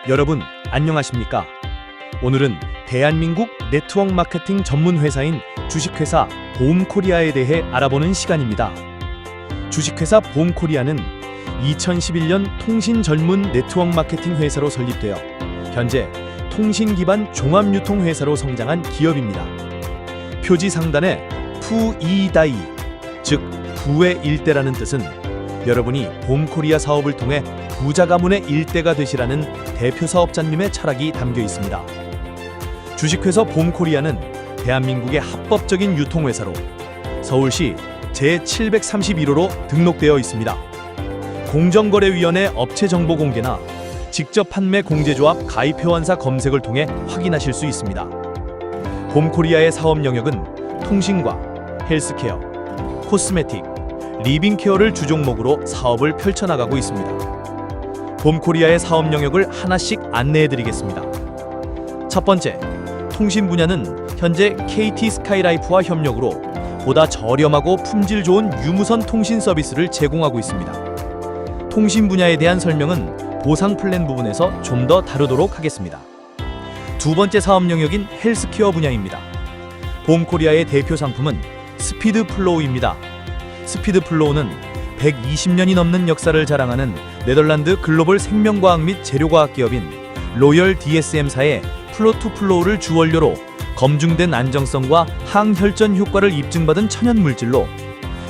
여러분, 안녕하십니까? 오늘은 대한민국 네트워크 마케팅 전문 회사인 주식회사 보험코리아에 대해 알아보는 시간입니다. 주식회사 보험코리아는 2011년 통신 전문 네트워크 마케팅 회사로 설립되어 현재 통신 기반 종합유통회사로 성장한 기업입니다. 표지 상단에 푸이다이, 즉 부의 일대라는 뜻은 여러분이 보험코리아 사업을 통해 부자 가문의 일대가 되시라는 대표 사업자님의 철학이 담겨 있습니다. 주식회사 보험코리아는 대한민국의 합법적인 유통회사로 서울시 제731호로 등록되어 있습니다. 공정거래위원회 업체 정보 공개나 직접 판매 공제조합 가입회원사 검색을 통해 확인하실 수 있습니다. 보험코리아의 사업 영역은 통신과 헬스케어, 코스메틱, 리빙케어를 주종목으로 사업을 펼쳐나가고 있습니다. 보험코리아의 사업 영역을 하나씩 안내해드리겠습니다. 첫 번째, 통신 분야는 현재 KT 스카이라이프와 협력으로 보다 저렴하고 품질 좋은 유무선 통신 서비스를 제공하고 있습니다. 통신 분야에 대한 설명은 보상 플랜 부분에서 좀 더 다루도록 하겠습니다. 두 번째 사업 영역인 헬스케어 분야입니다. 보험코리아의 대표 상품은 스피드플로우입니다. 스피드플로우는 120년이 넘는 역사를 자랑하는 네덜란드 글로벌 생명과학 및 재료과학 기업인 로열 DSM사의 플로2플로우를 주원료로 검증된 안정성과 항혈전 효과를 입증받은 천연물질로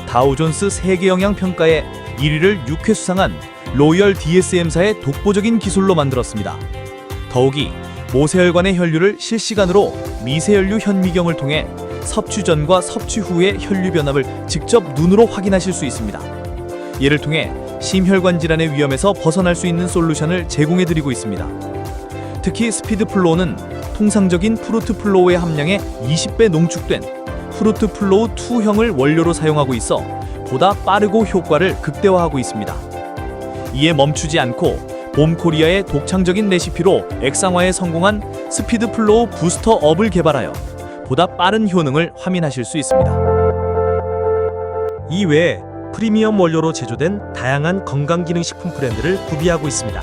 다우존스 세계영양평가에 1위를 6회 수상한 로열 DSM사의 독보적인 기술로 만들었습니다. 더욱이 모세혈관의 혈류를 실시간으로 미세혈류 현미경을 통해 섭취 전과 섭취 후의 혈류 변화를 직접 눈으로 확인하실 수 있습니다. 이를 통해 심혈관 질환의 위험에서 벗어날 수 있는 솔루션을 제공해드리고 있습니다. 특히 스피드플로우는 통상적인 프루트플로우의 함량의 20배 농축된 프루트플로우2형을 원료로 사용하고 있어 보다 빠르고 효과를 극대화하고 있습니다. 이에 멈추지 않고 보험코리아의 독창적인 레시피로 액상화에 성공한 스피드플로우 부스터 업을 개발하여 보다 빠른 효능을 확인하실 수 있습니다. 이외에 프리미엄 원료로 제조된 다양한 건강기능식품 브랜드를 구비하고 있습니다.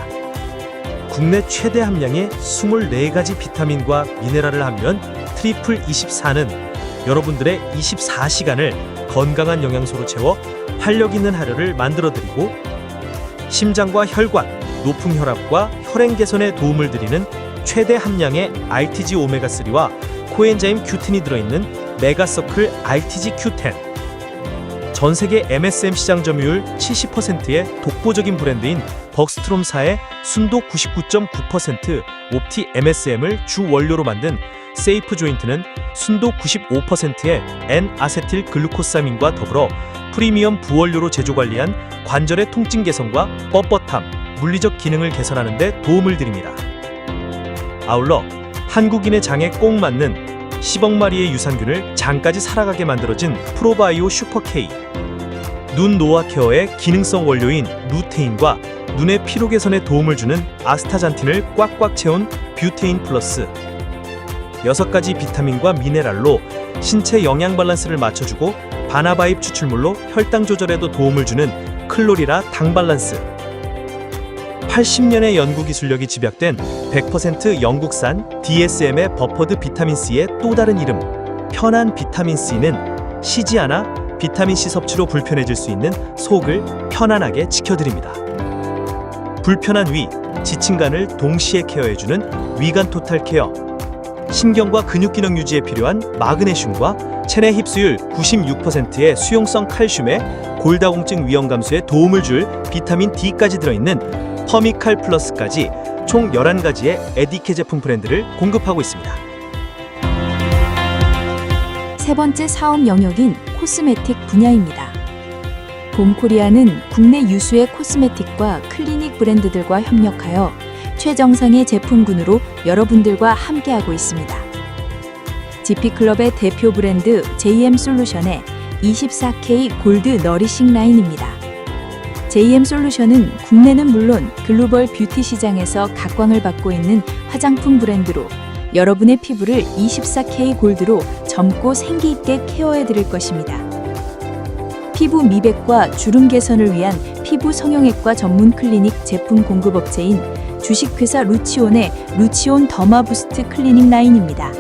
국내 최대 함량의 24가지 비타민과 미네랄을 함유한 트리플 24는 여러분들의 24시간을 건강한 영양소로 채워 활력 있는 하루를 만들어드리고 심장과 혈관, 높은 혈압과 혈행 개선에 도움을 드리는 최대 함량의 RTG 오메가3와 코엔자임 Q10이 들어있는 메가서클 RTG Q10, 전 세계 MSM 시장 점유율 70%의 독보적인 브랜드인 벅스트롬사의 순도 99.9% 옵티 MSM을 주 원료로 만든 세이프 조인트는 순도 95%의 N-아세틸 글루코사민과 더불어 프리미엄 부원료로 제조 관리한 관절의 통증 개선과 뻣뻣함, 물리적 기능을 개선하는 데 도움을 드립니다. 아울러 한국인의 장에 꼭 맞는 10억 마리의 유산균을 장까지 살아가게 만들어진 프로바이오 슈퍼K, 눈 노화 케어의 기능성 원료인 루테인과 눈의 피로 개선에 도움을 주는 아스타잔틴을 꽉꽉 채운 뷰테인 플러스, 6가지 비타민과 미네랄로 신체 영양 밸런스를 맞춰주고 바나바잎 추출물로 혈당 조절에도 도움을 주는 클로리라 당 밸런스, 80년의 연구 기술력이 집약된 100% 영국산 DSM의 버퍼드 비타민C의 또 다른 이름, 편한 비타민C는 쉬지 않아 비타민C 섭취로 불편해질 수 있는 속을 편안하게 지켜드립니다. 불편한 위, 지친간을 동시에 케어해주는 위간 토탈 케어, 신경과 근육 기능 유지에 필요한 마그네슘과 체내 흡수율 96%의 수용성 칼슘에 골다공증 위험 감소에 도움을 줄 비타민 D까지 들어있는 퍼미칼 플러스까지 총 11가지의 에디케 제품 브랜드를 공급하고 있습니다. 세 번째 사업 영역인 코스메틱 분야입니다. 보험코리아는 국내 유수의 코스메틱과 클리닉 브랜드들과 협력하여 최정상의 제품군으로 여러분들과 함께하고 있습니다. GP클럽의 대표 브랜드 JM솔루션의 24K 골드 너리싱 라인입니다. JM솔루션은 국내는 물론 글로벌 뷰티 시장에서 각광을 받고 있는 화장품 브랜드로 여러분의 피부를 24K 골드로 젊고 생기 있게 케어해 드릴 것입니다. 피부 미백과 주름 개선을 위한 피부 성형외과 전문 클리닉 제품 공급업체인 주식회사 루치온의 루치온 더마부스트 클리닉 라인입니다.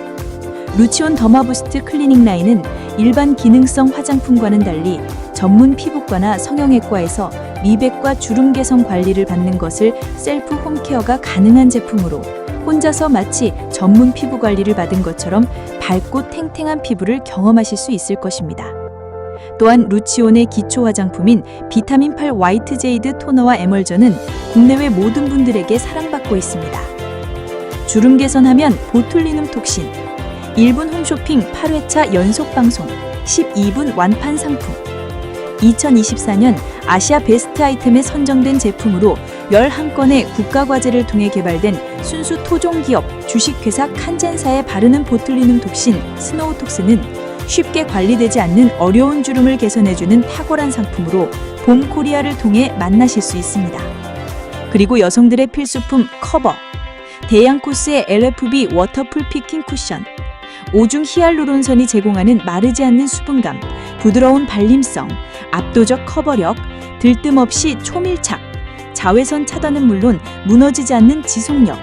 루치온 더마부스트 클리닉 라인은 일반 기능성 화장품과는 달리 전문 피부과나 성형외과에서 미백과 주름 개선 관리를 받는 것을 셀프 홈케어가 가능한 제품으로 혼자서 마치 전문 피부 관리를 받은 것처럼 밝고 탱탱한 피부를 경험하실 수 있을 것입니다. 또한 루치온의 기초 화장품인 비타민 8 화이트 제이드 토너와 에멀전은 국내외 모든 분들에게 사랑받고 있습니다. 주름 개선하면 보툴리눔 톡신 1분 홈쇼핑 8회차 연속 방송 12분 완판 상품 2024년 아시아 베스트 아이템에 선정된 제품으로 11건의 국가과제를 통해 개발된 순수 토종기업 주식회사 칸젠사에 바르는 보툴리눔 톡신 스노우톡스는 쉽게 관리되지 않는 어려운 주름을 개선해주는 탁월한 상품으로 봄코리아를 통해 만나실 수 있습니다. 그리고 여성들의 필수품 커버 대양코스의 LFB 워터풀 피킹 쿠션 5중 히알루론선이 제공하는 마르지 않는 수분감, 부드러운 발림성, 압도적 커버력, 들뜸 없이 초밀착, 자외선 차단은 물론 무너지지 않는 지속력,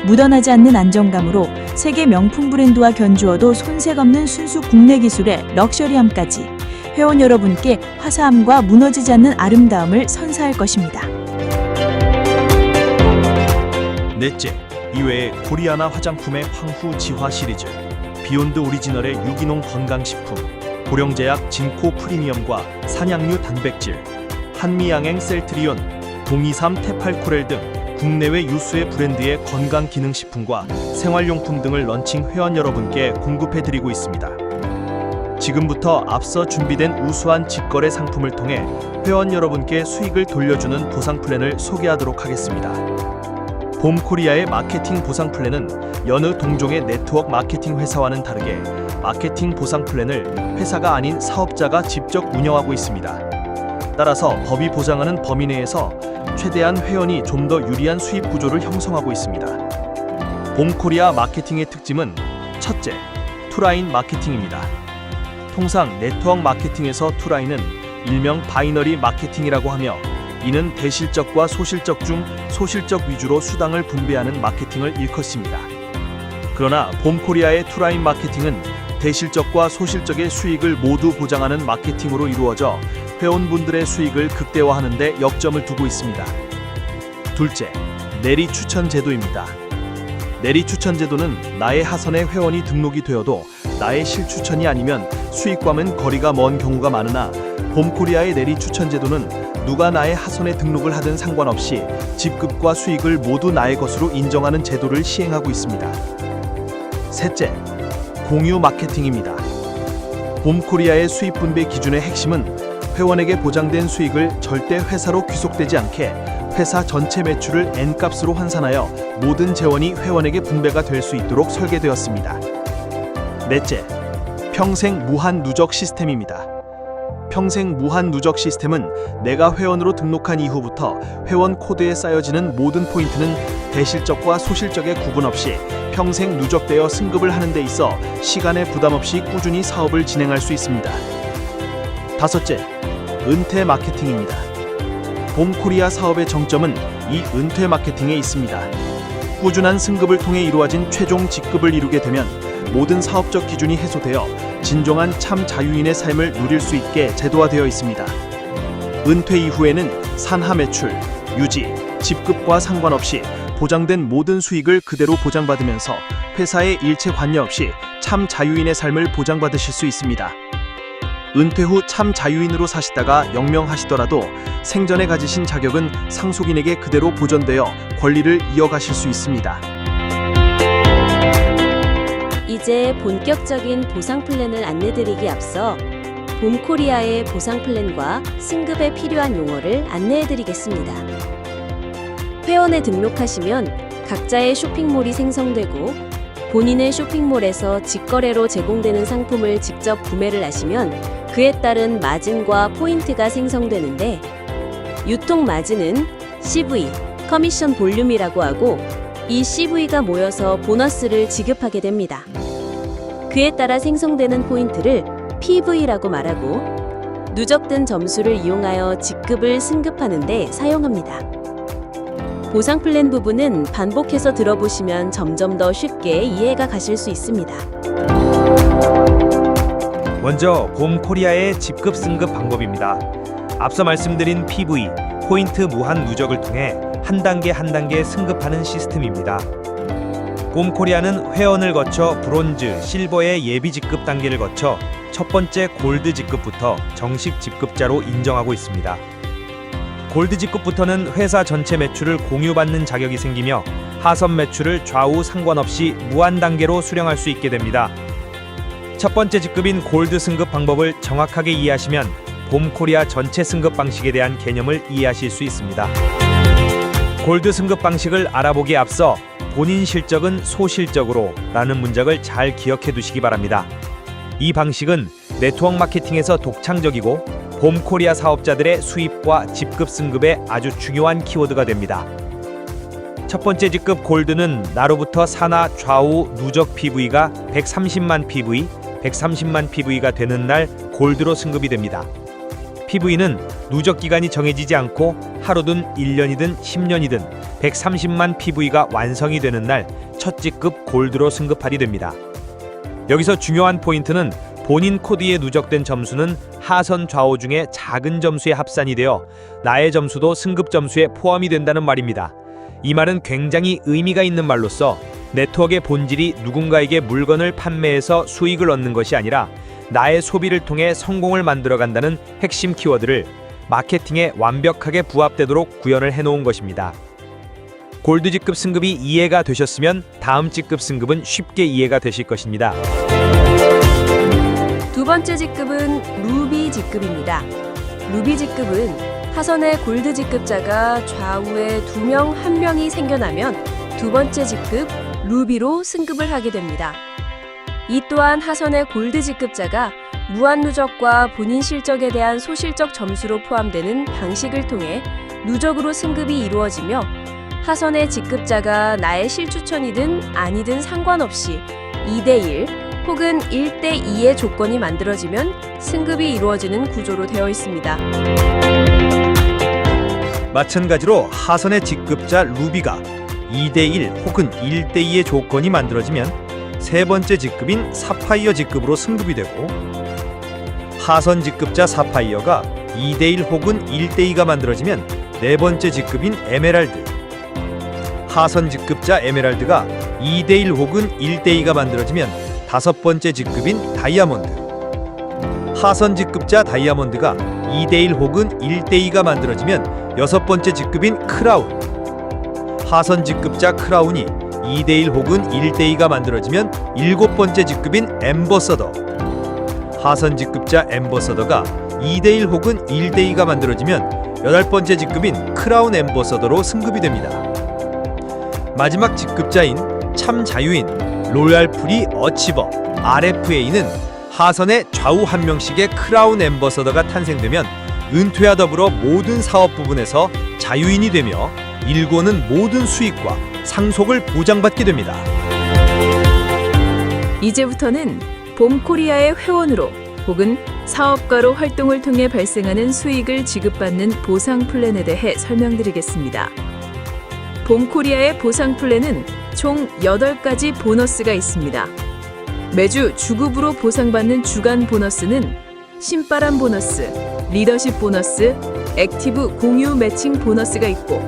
묻어나지 않는 안정감으로 세계 명품 브랜드와 견주어도 손색 없는 순수 국내 기술의 럭셔리함까지 회원 여러분께 화사함과 무너지지 않는 아름다움을 선사할 것입니다. 넷째, 이외에 코리아나 화장품의 황후 지화 시리즈, 비욘드 오리지널의 유기농 건강식품, 고령제약 진코 프리미엄과 산양류 단백질, 한미양행 셀트리온, 동이삼 테팔코렐 등 국내외 유수의 브랜드의 건강기능식품과 생활용품 등을 런칭 회원 여러분께 공급해드리고 있습니다. 지금부터 앞서 준비된 우수한 직거래 상품을 통해 회원 여러분께 수익을 돌려주는 보상 플랜을 소개하도록 하겠습니다. 봄코리아의 마케팅 보상 플랜은 여느 동종의 네트워크 마케팅 회사와는 다르게 마케팅 보상 플랜을 회사가 아닌 사업자가 직접 운영하고 있습니다. 따라서 법이 보장하는 범위 내에서 최대한 회원이 좀 더 유리한 수입 구조를 형성하고 있습니다. 봄코리아 마케팅의 특징은 첫째, 투라인 마케팅입니다. 통상 네트워크 마케팅에서 투라인은 일명 바이너리 마케팅이라고 하며 이는 대실적과 소실적 중 소실적 위주로 수당을 분배하는 마케팅을 일컫습니다. 그러나 봄코리아의 투라인 마케팅은 대실적과 소실적의 수익을 모두 보장하는 마케팅으로 이루어져 회원분들의 수익을 극대화하는 데 역점을 두고 있습니다. 둘째, 내리 추천 제도입니다. 내리 추천 제도는 나의 하선에 회원이 등록이 되어도 나의 실추천이 아니면 수익과는 거리가 먼 경우가 많으나 봄코리아의 내리 추천 제도는 누가 나의 하선에 등록을 하든 상관없이 집급과 수익을 모두 나의 것으로 인정하는 제도를 시행하고 있습니다. 셋째, 공유 마케팅입니다. 봄코리아의 수익 분배 기준의 핵심은 회원에게 보장된 수익을 절대 회사로 귀속되지 않게 회사 전체 매출을 N값으로 환산하여 모든 재원이 회원에게 분배가 될 수 있도록 설계되었습니다. 넷째, 평생 무한 누적 시스템입니다. 평생 무한 누적 시스템은 내가 회원으로 등록한 이후부터 회원 코드에 쌓여지는 모든 포인트는 대실적과 소실적의 구분 없이 평생 누적되어 승급을 하는 데 있어 시간에 부담 없이 꾸준히 사업을 진행할 수 있습니다. 다섯째, 은퇴 마케팅입니다. 봄코리아 사업의 정점은 이 은퇴 마케팅에 있습니다. 꾸준한 승급을 통해 이루어진 최종 직급을 이루게 되면 모든 사업적 기준이 해소되어 진정한 참 자유인의 삶을 누릴 수 있게 제도화되어 있습니다. 은퇴 이후에는 산하 매출, 유지, 직급과 상관없이 보장된 모든 수익을 그대로 보장받으면서 회사의 일체 관여 없이 참 자유인의 삶을 보장받으실 수 있습니다. 은퇴 후 참 자유인으로 사시다가 영명하시더라도 생전에 가지신 자격은 상속인에게 그대로 보존되어 권리를 이어가실 수 있습니다. 이제 본격적인 보상 플랜을 안내드리기 앞서 봄코리아의 보상 플랜과 승급에 필요한 용어를 안내해드리겠습니다. 회원에 등록하시면 각자의 쇼핑몰이 생성되고 본인의 쇼핑몰에서 직거래로 제공되는 상품을 직접 구매를 하시면 그에 따른 마진과 포인트가 생성되는데 유통 마진은 CV, 커미션 볼륨이라고 하고 이 CV가 모여서 보너스를 지급하게 됩니다. 그에 따라 생성되는 포인트를 PV라고 말하고 누적된 점수를 이용하여 직급을 승급하는 데 사용합니다. 보상 플랜 부분은 반복해서 들어보시면 점점 더 쉽게 이해가 가실 수 있습니다. 먼저 봄코리아의 직급 승급 방법입니다. 앞서 말씀드린 PV, 포인트 무한 누적을 통해 한 단계 승급하는 시스템입니다. 봄코리아는 회원을 거쳐 브론즈, 실버의 예비 직급 단계를 거쳐 첫 번째 골드 직급부터 정식 직급자로 인정하고 있습니다. 골드 직급부터는 회사 전체 매출을 공유받는 자격이 생기며 하선 매출을 좌우 상관없이 무한 단계로 수령할 수 있게 됩니다. 첫 번째 직급인 골드 승급 방법을 정확하게 이해하시면 봄코리아 전체 승급 방식에 대한 개념을 이해하실 수 있습니다. 골드 승급 방식을 알아보기에 앞서 본인 실적은 소실적으로 라는 문장을 잘 기억해 두시기 바랍니다. 이 방식은 네트워크 마케팅에서 독창적이고 봄코리아 사업자들의 수입과 직급 승급에 아주 중요한 키워드가 됩니다. 첫 번째 직급 골드는 나로부터 산하 좌우 누적 PV가 130만 PV, 130만 PV가 되는 날 골드로 승급이 됩니다. PV는 누적 기간이 정해지지 않고 하루든 1년이든 10년이든 130만 PV가 완성이 되는 날 첫 직급 골드로 승급하리 됩니다. 여기서 중요한 포인트는 본인 코드에 누적된 점수는 하선 좌우 중에 작은 점수의 합산이 되어 나의 점수도 승급 점수에 포함이 된다는 말입니다. 이 말은 굉장히 의미가 있는 말로써 네트워크의 본질이 누군가에게 물건을 판매해서 수익을 얻는 것이 아니라 나의 소비를 통해 성공을 만들어간다는 핵심 키워드를 마케팅에 완벽하게 부합되도록 구현을 해놓은 것입니다. 골드 직급 승급이 이해가 되셨으면 다음 직급 승급은 쉽게 이해가 되실 것입니다. 두 번째 직급은 루비 직급입니다. 루비 직급은 하선의 골드 직급자가 좌우에 2명, 1명이 생겨나면 두 번째 직급 루비로 승급을 하게 됩니다. 이 또한 하선의 골드 직급자가 무한 누적과 본인 실적에 대한 소실적 점수로 포함되는 방식을 통해 누적으로 승급이 이루어지며 하선의 직급자가 나의 실추천이든 아니든 상관없이 2대1 혹은 1대2의 조건이 만들어지면 승급이 이루어지는 구조로 되어 있습니다. 마찬가지로 하선의 직급자 루비가 2대1 혹은 1대2의 조건이 만들어지면 세 번째 직급인 사파이어 직급으로 승급이 되고, 하선 직급자 사파이어가 2대1 혹은 1대2가 만들어지면 네 번째 직급인 에메랄드, 하선 직급자 에메랄드가 2대1 혹은 1대2가 만들어지면 다섯 번째 직급인 다이아몬드, 하선 직급자 다이아몬드가 2대1 혹은 1대2가 만들어지면 여섯 번째 직급인 크라운, 하선 직급자 크라운이 2대1 혹은 1대2가 만들어지면 일곱 번째 직급인 엠버서더, 하선 직급자 엠버서더가 2대1 혹은 1대2가 만들어지면 여덟 번째 직급인 크라운 엠버서더로 승급이 됩니다. 마지막 직급자인 참 자유인 로얄프리 어치버 RFA는 하선의 좌우 한 명씩의 크라운 엠버서더가 탄생되면 은퇴와 더불어 모든 사업 부분에서 자유인이 되며 일궈는 모든 수익과 상속을 보장받게 됩니다. 이제부터는 봄코리아의 회원으로 혹은 사업가로 활동을 통해 발생하는 수익을 지급받는 보상 플랜에 대해 설명드리겠습니다. 봄코리아의 보상 플랜은 총 8가지 보너스가 있습니다. 매주 주급으로 보상받는 주간 보너스는 신바람 보너스, 리더십 보너스, 액티브 공유 매칭 보너스가 있고,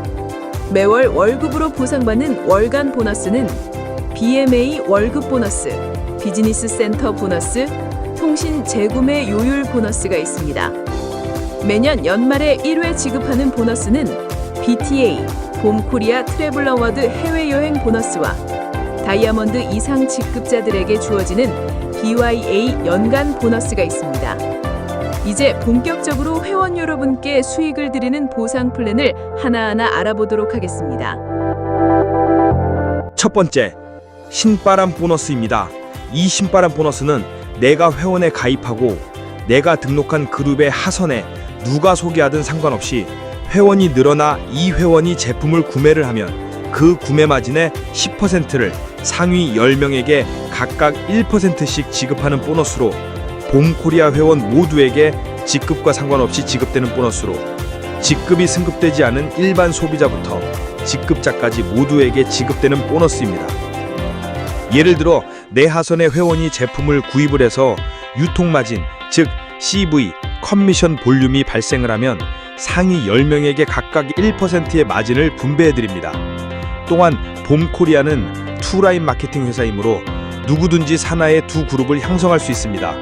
매월 월급으로 보상받는 월간 보너스는 BMA 월급 보너스, 비즈니스 센터 보너스, 통신 재구매 요율 보너스가 있습니다. 매년 연말에 1회 지급하는 보너스는 BTA, 봄코리아 트래블 어워드 해외여행 보너스와 다이아몬드 이상 직급자들에게 주어지는 BYA 연간 보너스가 있습니다. 이제 본격적으로 회원 여러분께 수익을 드리는 보상 플랜을 하나하나 알아보도록 하겠습니다. 첫 번째, 신바람 보너스입니다. 이 신바람 보너스는 내가 회원에 가입하고 내가 등록한 그룹의 하선에 누가 소개하든 상관없이 회원이 늘어나 이 회원이 제품을 구매를 하면 그 구매 마진의 10%를 상위 10명에게 각각 1%씩 지급하는 보너스로 봄코리아 회원 모두에게 직급과 상관없이 지급되는 보너스로 직급이 승급되지 않은 일반 소비자부터 직급자까지 모두에게 지급되는 보너스입니다. 예를 들어 내 하선의 회원이 제품을 구입을 해서 유통마진, 즉 CV, 커미션 볼륨이 발생을 하면 상위 10명에게 각각 1%의 마진을 분배해드립니다. 또한 봄코리아는 투라인 마케팅 회사이므로 누구든지 산하의 두 그룹을 형성할 수 있습니다.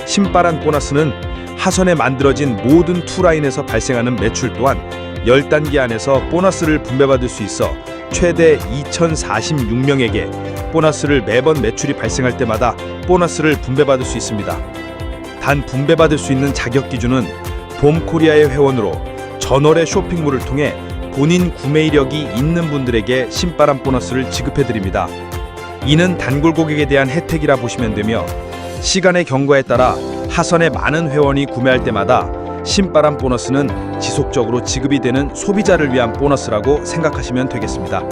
신바람 보너스는 하선에 만들어진 모든 투라인에서 발생하는 매출 또한 10단계 안에서 보너스를 분배받을 수 있어 최대 2,046명에게 보너스를 매번 매출이 발생할 때마다 보너스를 분배받을 수 있습니다. 단 분배받을 수 있는 자격 기준은 봄코리아의 회원으로 전월의 쇼핑몰을 통해 본인 구매 이력이 있는 분들에게 신바람 보너스를 지급해드립니다. 이는 단골 고객에 대한 혜택이라 보시면 되며 시간의 경과에 따라 하선의 많은 회원이 구매할 때마다 신바람 보너스는 지속적으로 지급이 되는 소비자를 위한 보너스라고 생각하시면 되겠습니다.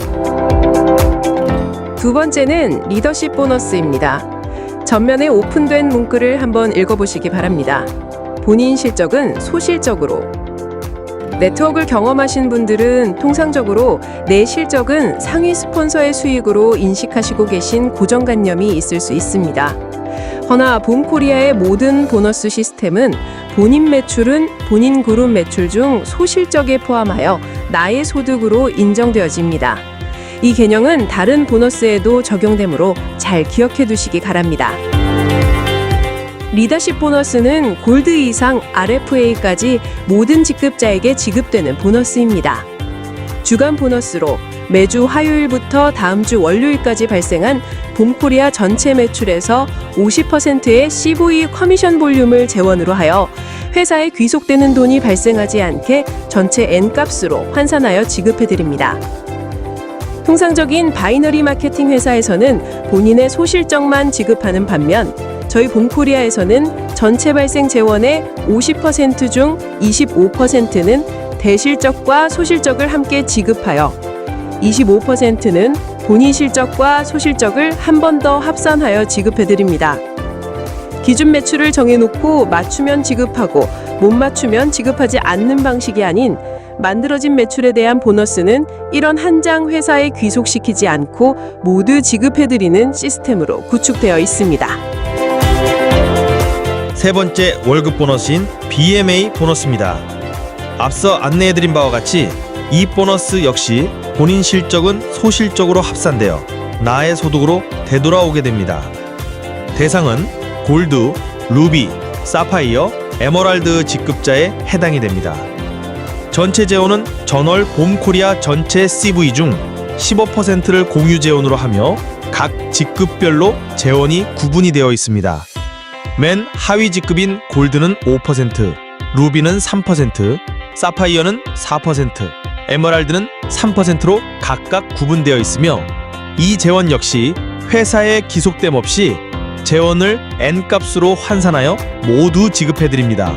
두 번째는 리더십 보너스입니다. 전면에 오픈된 문구를 한번 읽어보시기 바랍니다. 본인 실적은 소실적으로. 네트워크를 경험하신 분들은 통상적으로 내 실적은 상위 스폰서의 수익으로 인식하시고 계신 고정관념이 있을 수 있습니다. 허나 봄코리아의 모든 보너스 시스템은 본인 매출은 본인 그룹 매출 중 소실적에 포함하여 나의 소득으로 인정되어집니다. 이 개념은 다른 보너스에도 적용되므로 잘 기억해 두시기 바랍니다. 리더십 보너스는 골드 이상 RFA까지 모든 직급자에게 지급되는 보너스입니다. 주간 보너스로 매주 화요일부터 다음 주 월요일까지 발생한 봄코리아 전체 매출에서 50%의 CV 커미션 볼륨을 재원으로 하여 회사에 귀속되는 돈이 발생하지 않게 전체 N값으로 환산하여 지급해드립니다. 통상적인 바이너리 마케팅 회사에서는 본인의 소실적만 지급하는 반면 저희 봄코리아에서는 전체 발생 재원의 50% 중 25%는 대실적과 소실적을 함께 지급하여 25%는 본인 실적과 소실적을 한 번 더 합산하여 지급해드립니다. 기준 매출을 정해놓고 맞추면 지급하고 못 맞추면 지급하지 않는 방식이 아닌 만들어진 매출에 대한 보너스는 이런 한 장 회사에 귀속시키지 않고 모두 지급해드리는 시스템으로 구축되어 있습니다. 세 번째 월급 보너스인 BMA 보너스입니다. 앞서 안내해드린 바와 같이 이 보너스 역시 본인 실적은 소실적으로 합산되어 나의 소득으로 되돌아오게 됩니다. 대상은 골드, 루비, 사파이어, 에머랄드 직급자에 해당이 됩니다. 전체 재원은 전월 봄코리아 전체 CV 중 15%를 공유 재원으로 하며 각 직급별로 재원이 구분이 되어 있습니다. 맨 하위 직급인 골드는 5%, 루비는 3%, 사파이어는 4%, 에메랄드는 3%로 각각 구분되어 있으며 이 재원 역시 회사의 기속됨 없이 재원을 N값으로 환산하여 모두 지급해드립니다.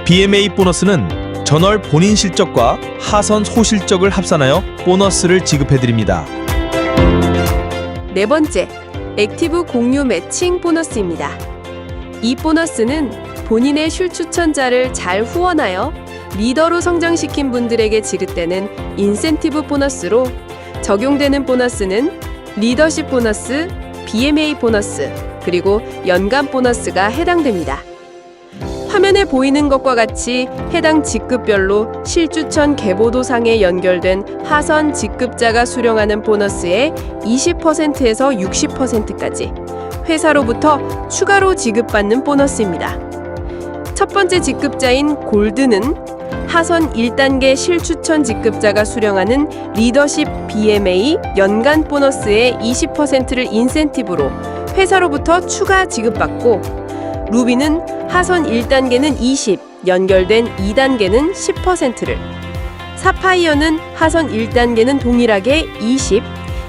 BMA 보너스는 전월 본인 실적과 하선 소실적을 합산하여 보너스를 지급해드립니다. 네 번째, 액티브 공유 매칭 보너스입니다. 이 보너스는 본인의 슐추천자를 잘 후원하여 리더로 성장시킨 분들에게 지급되는 인센티브 보너스로 적용되는 보너스는 리더십 보너스, BMA 보너스, 그리고 연간 보너스가 해당됩니다. 화면에 보이는 것과 같이 해당 직급별로 실추천 계보도상에 연결된 하선 직급자가 수령하는 보너스의 20%에서 60%까지 회사로부터 추가로 지급받는 보너스입니다. 첫 번째 직급자인 골드는 하선 1단계 실추천 직급자가 수령하는 리더십 BMA 연간 보너스의 20%를 인센티브로 회사로부터 추가 지급받고, 루비는 하선 1단계는 20, 연결된 2단계는 10%를, 사파이어는 하선 1단계는 동일하게 20,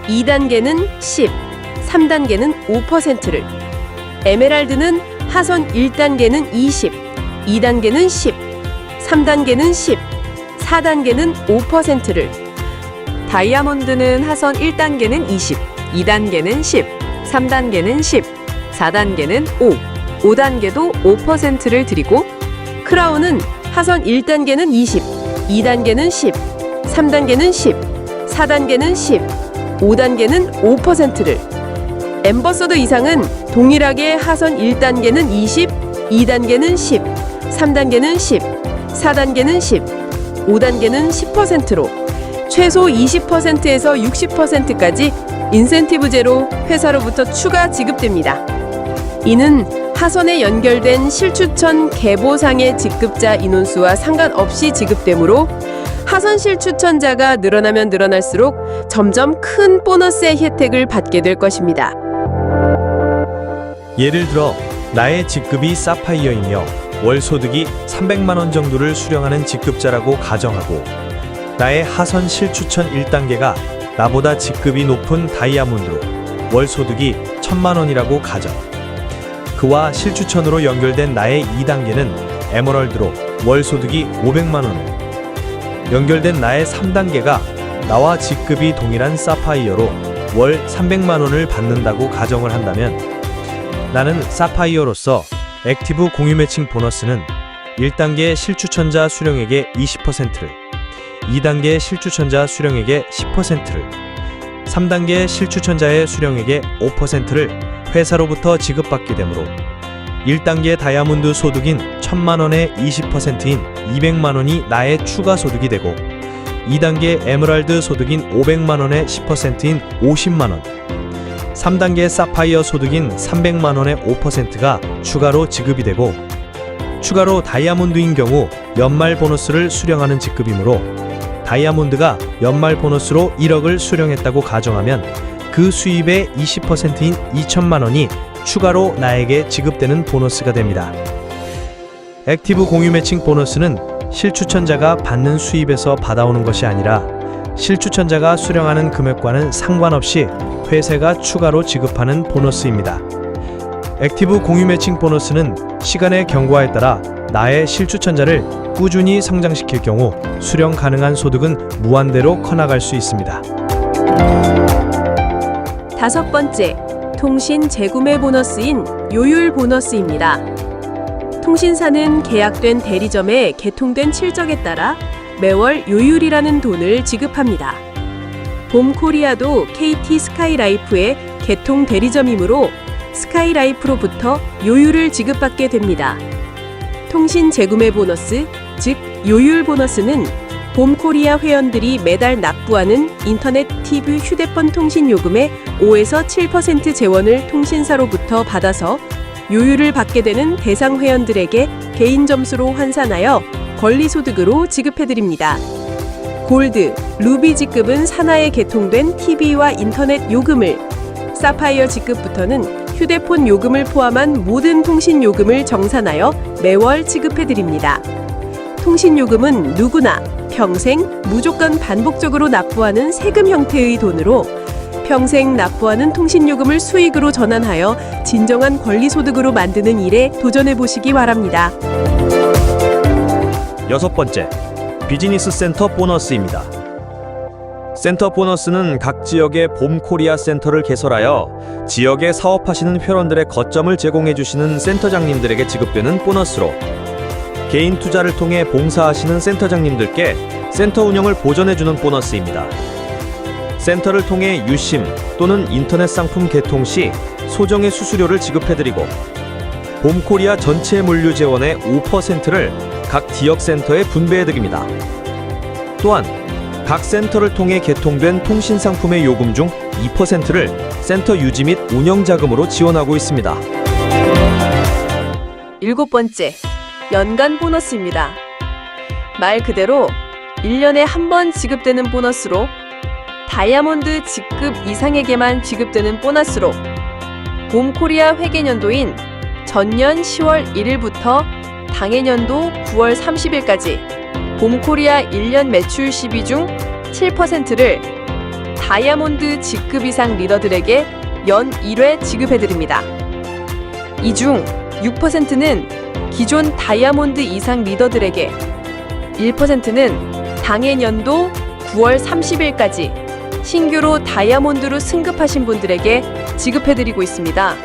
2단계는 10, 3단계는 5%를, 에메랄드는 하선 1단계는 20, 2단계는 10, 3단계는 10, 4단계는 5%를, 다이아몬드는 하선 1단계는 20, 2단계는 10, 3단계는 10, 4단계는 5, 5단계도 5%를 드리고, 크라운은 하선 1단계는 20, 2단계는 10, 3단계는 10, 4단계는 10, 5단계는 5%를, 엠버서더 이상은 동일하게 하선 1단계는 20, 2단계는 10, 3단계는 10, 4단계는 10, 5단계는 10%로 최소 20%에서 60%까지 인센티브제로 회사로부터 추가 지급됩니다. 이는 하선에 연결된 실추천 계보상의 직급자 인원수와 상관없이 지급되므로 하선 실추천자가 늘어나면 늘어날수록 점점 큰 보너스의 혜택을 받게 될 것입니다. 예를 들어 나의 직급이 사파이어이며 월 소득이 300만 원 정도를 수령하는 직급자라고 가정하고 나의 하선 실추천 1단계가 나보다 직급이 높은 다이아몬드로 월 소득이 1000만 원이라고 가정. 그와 실추천으로 연결된 나의 2단계는 에메랄드로 월 소득이 500만 원을, 연결된 나의 3단계가 나와 직급이 동일한 사파이어로 월 300만 원을 받는다고 가정을 한다면 나는 사파이어로서 액티브 공유 매칭 보너스는 1단계 실추천자 수령액의 20%를, 2단계 실추천자 수령액의 10%를, 3단계 실추천자의 수령액의 5%를 회사로부터 지급받게 되므로 1단계 다이아몬드 소득인 1000만 원의 20%인 200만 원이 나의 추가 소득이 되고 2단계 에메랄드 소득인 500만 원의 10%인 50만 원, 3단계 사파이어 소득인 300만 원의 5%가 추가로 지급이 되고 추가로 다이아몬드인 경우 연말 보너스를 수령하는 직급이므로 다이아몬드가 연말 보너스로 1억을 수령했다고 가정하면 그 수입의 20%인 2천만 원이 추가로 나에게 지급되는 보너스가 됩니다. 액티브 공유 매칭 보너스는 실추천자가 받는 수입에서 받아오는 것이 아니라 실추천자가 수령하는 금액과는 상관없이 회사가 추가로 지급하는 보너스입니다. 액티브 공유 매칭 보너스는 시간의 경과에 따라 나의 실추천자를 꾸준히 성장시킬 경우 수령 가능한 소득은 무한대로 커나갈 수 있습니다. 5번째, 통신 재구매 보너스인 요율 보너스입니다. 통신사는 계약된 대리점에 개통된 칠적에 따라 매월 요율이라는 돈을 지급합니다. 봄코리아도 KT 스카이라이프의 개통 대리점이므로 스카이라이프로부터 요율을 지급받게 됩니다. 통신 재구매 보너스, 즉 요율 보너스는 봄코리아 회원들이 매달 납부하는 인터넷, TV, 휴대폰 통신 요금의 5에서 7% 재원을 통신사로부터 받아서 요율을 받게 되는 대상 회원들에게 개인 점수로 환산하여 권리소득으로 지급해드립니다. 골드, 루비 직급은 산하에 개통된 TV와 인터넷 요금을, 사파이어 직급부터는 휴대폰 요금을 포함한 모든 통신 요금을 정산하여 매월 지급해드립니다. 통신 요금은 누구나 평생 무조건 반복적으로 납부하는 세금 형태의 돈으로 평생 납부하는 통신요금을 수익으로 전환하여 진정한 권리소득으로 만드는 일에 도전해보시기 바랍니다. 6번째, 비즈니스 센터 보너스입니다. 센터 보너스는 각 지역의 봄코리아 센터를 개설하여 지역에 사업하시는 회원들의 거점을 제공해주시는 센터장님들에게 지급되는 보너스로 개인 투자를 통해 봉사하시는 센터장님들께 센터 운영을 보전해주는 보너스입니다. 센터를 통해 유심 또는 인터넷 상품 개통 시 소정의 수수료를 지급해드리고 봄코리아 전체 물류 재원의 5%를 각 지역 센터에 분배해드립니다. 또한 각 센터를 통해 개통된 통신 상품의 요금 중 2%를 센터 유지 및 운영 자금으로 지원하고 있습니다. 7번째, 연간 보너스입니다. 말 그대로 1년에 한 번 지급되는 보너스로 다이아몬드 직급 이상에게만 지급되는 보너스로 봄코리아 회계년도인 전년 10월 1일부터 당해년도 9월 30일까지 봄코리아 1년 매출 10위 중 7%를 다이아몬드 직급 이상 리더들에게 연 1회 지급해드립니다. 이 중 6%는 기존 다이아몬드 이상 리더들에게, 1%는 당해년도 9월 30일까지 신규로 다이아몬드로 승급하신 분들에게 지급해드리고 있습니다.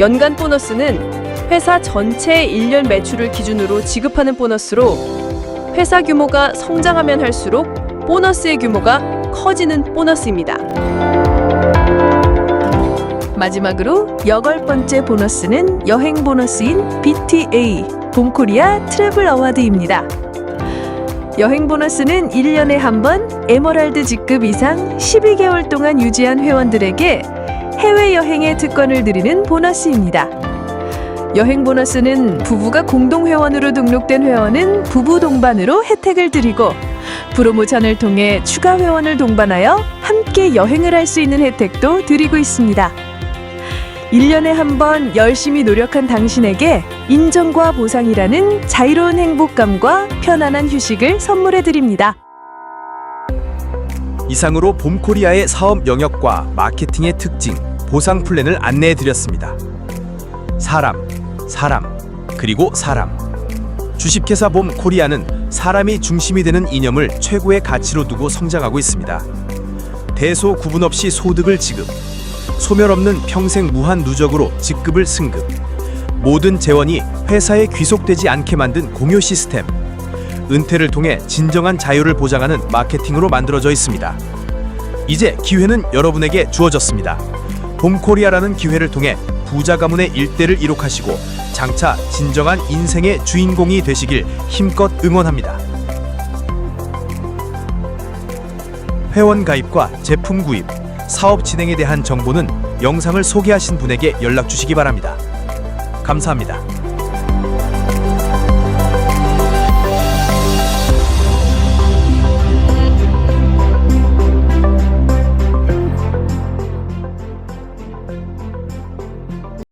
연간 보너스는 회사 전체 1년 매출을 기준으로 지급하는 보너스로 회사 규모가 성장하면 할수록 보너스의 규모가 커지는 보너스입니다. 마지막으로 8번째 보너스는 여행 보너스인 BTA 봄코리아 트래블 어워드입니다. 여행 보너스는 1년에 한 번 에머랄드 직급 이상 12개월 동안 유지한 회원들에게 해외여행의 특권을 드리는 보너스입니다. 여행 보너스는 부부가 공동 회원으로 등록된 회원은 부부 동반으로 혜택을 드리고 프로모션을 통해 추가 회원을 동반하여 함께 여행을 할 수 있는 혜택도 드리고 있습니다. 1년에 한 번 열심히 노력한 당신에게 인정과 보상이라는 자유로운 행복감과 편안한 휴식을 선물해 드립니다. 이상으로 봄코리아의 사업 영역과 마케팅의 특징, 보상 플랜을 안내해 드렸습니다. 사람, 그리고 사람. 주식회사 봄코리아는 사람이 중심이 되는 이념을 최고의 가치로 두고 성장하고 있습니다. 대소 구분 없이 소득을 지급, 소멸 없는 평생 무한 누적으로 직급을 승급, 모든 재원이 회사에 귀속되지 않게 만든 공유 시스템, 은퇴를 통해 진정한 자유를 보장하는 마케팅으로 만들어져 있습니다. 이제 기회는 여러분에게 주어졌습니다. 봄코리아라는 기회를 통해 부자 가문의 일대를 이룩하시고 장차 진정한 인생의 주인공이 되시길 힘껏 응원합니다. 회원 가입과 제품 구입, 사업 진행에 대한 정보는 영상을 소개하신 분에게 연락 주시기 바랍니다. 감사합니다.